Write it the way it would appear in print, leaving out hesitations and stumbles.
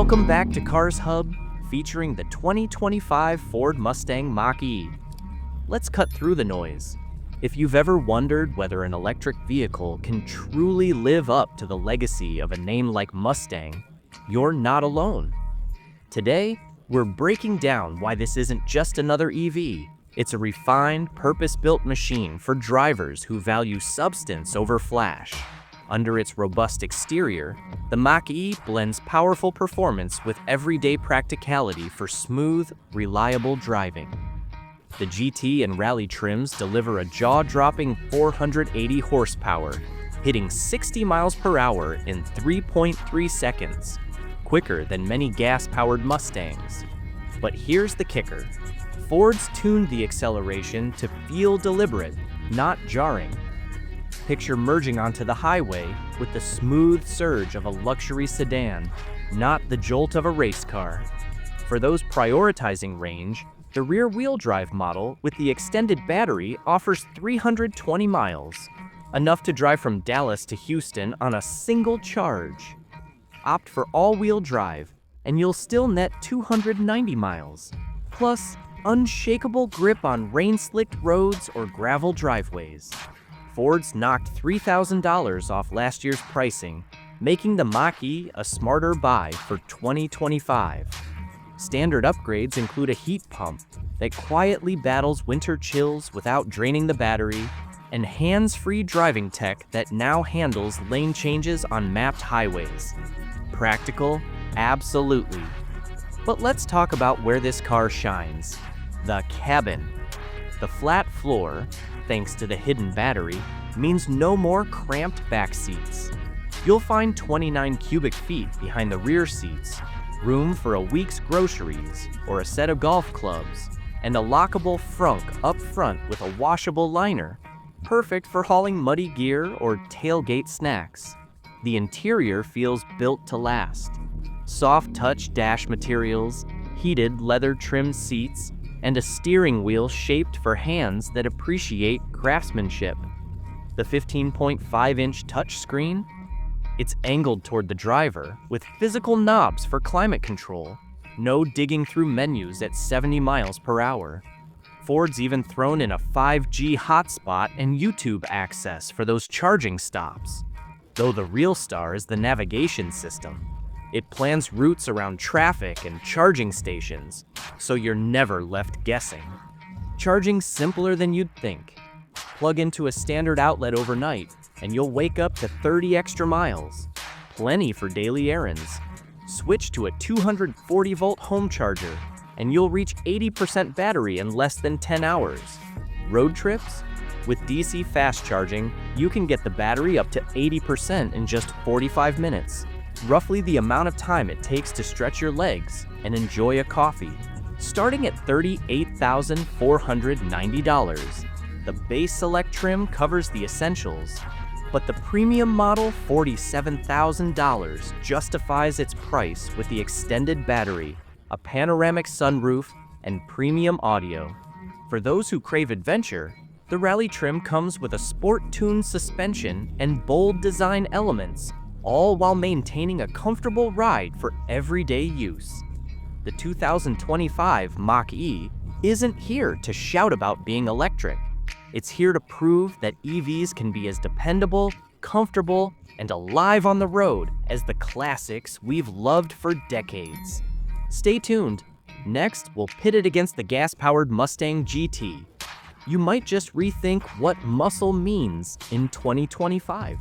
Welcome back to Cars Hub, featuring the 2025 Ford Mustang Mach-E. Let's cut through the noise. If you've ever wondered whether an electric vehicle can truly live up to the legacy of a name like Mustang, you're not alone. Today, we're breaking down why this isn't just another EV. It's a refined, purpose-built machine for drivers who value substance over flash. Under its robust exterior, the Mach-E blends powerful performance with everyday practicality for smooth, reliable driving. The GT and Rally trims deliver a jaw-dropping 480 horsepower, hitting 60 miles per hour in 3.3 seconds, quicker than many gas-powered Mustangs. But here's the kicker. Ford's tuned the acceleration to feel deliberate, not jarring. Picture merging onto the highway with the smooth surge of a luxury sedan, not the jolt of a race car. For those prioritizing range, the rear-wheel drive model with the extended battery offers 320 miles, enough to drive from Dallas to Houston on a single charge. Opt for all-wheel drive, and you'll still net 290 miles. Plus, unshakable grip on rain-slicked roads or gravel driveways. Ford's knocked $3,000 off last year's pricing, making the Mach-E a smarter buy for 2025. Standard upgrades include a heat pump that quietly battles winter chills without draining the battery, and hands-free driving tech that now handles lane changes on mapped highways. Practical? Absolutely. But let's talk about where this car shines. The cabin. The flat floor, thanks to the hidden battery, means no more cramped back seats. You'll find 29 cubic feet behind the rear seats, room for a week's groceries or a set of golf clubs, and a lockable frunk up front with a washable liner, perfect for hauling muddy gear or tailgate snacks. The interior feels built to last. Soft touch dash materials, heated leather-trimmed seats, and a steering wheel shaped for hands that appreciate craftsmanship. The 15.5-inch touchscreen? It's angled toward the driver, with physical knobs for climate control. No digging through menus at 70 miles per hour. Ford's even thrown in a 5G hotspot and YouTube access for those charging stops. Though the real star is the navigation system. It plans routes around traffic and charging stations, so you're never left guessing. Charging's simpler than you'd think. Plug into a standard outlet overnight, and you'll wake up to 30 extra miles. Plenty for daily errands. Switch to a 240-volt home charger, and you'll reach 80% battery in less than 10 hours. Road trips? With DC fast charging, you can get the battery up to 80% in just 45 minutes. Roughly the amount of time it takes to stretch your legs and enjoy a coffee. Starting at $38,490, the base Select trim covers the essentials, but the premium model $47,000 justifies its price with the extended battery, a panoramic sunroof, and premium audio. For those who crave adventure, the Rally trim comes with a sport-tuned suspension and bold design elements, all while maintaining a comfortable ride for everyday use. The 2025 Mach-E isn't here to shout about being electric. It's here to prove that EVs can be as dependable, comfortable, and alive on the road as the classics we've loved for decades. Stay tuned. Next, we'll pit it against the gas-powered Mustang GT. You might just rethink what muscle means in 2025.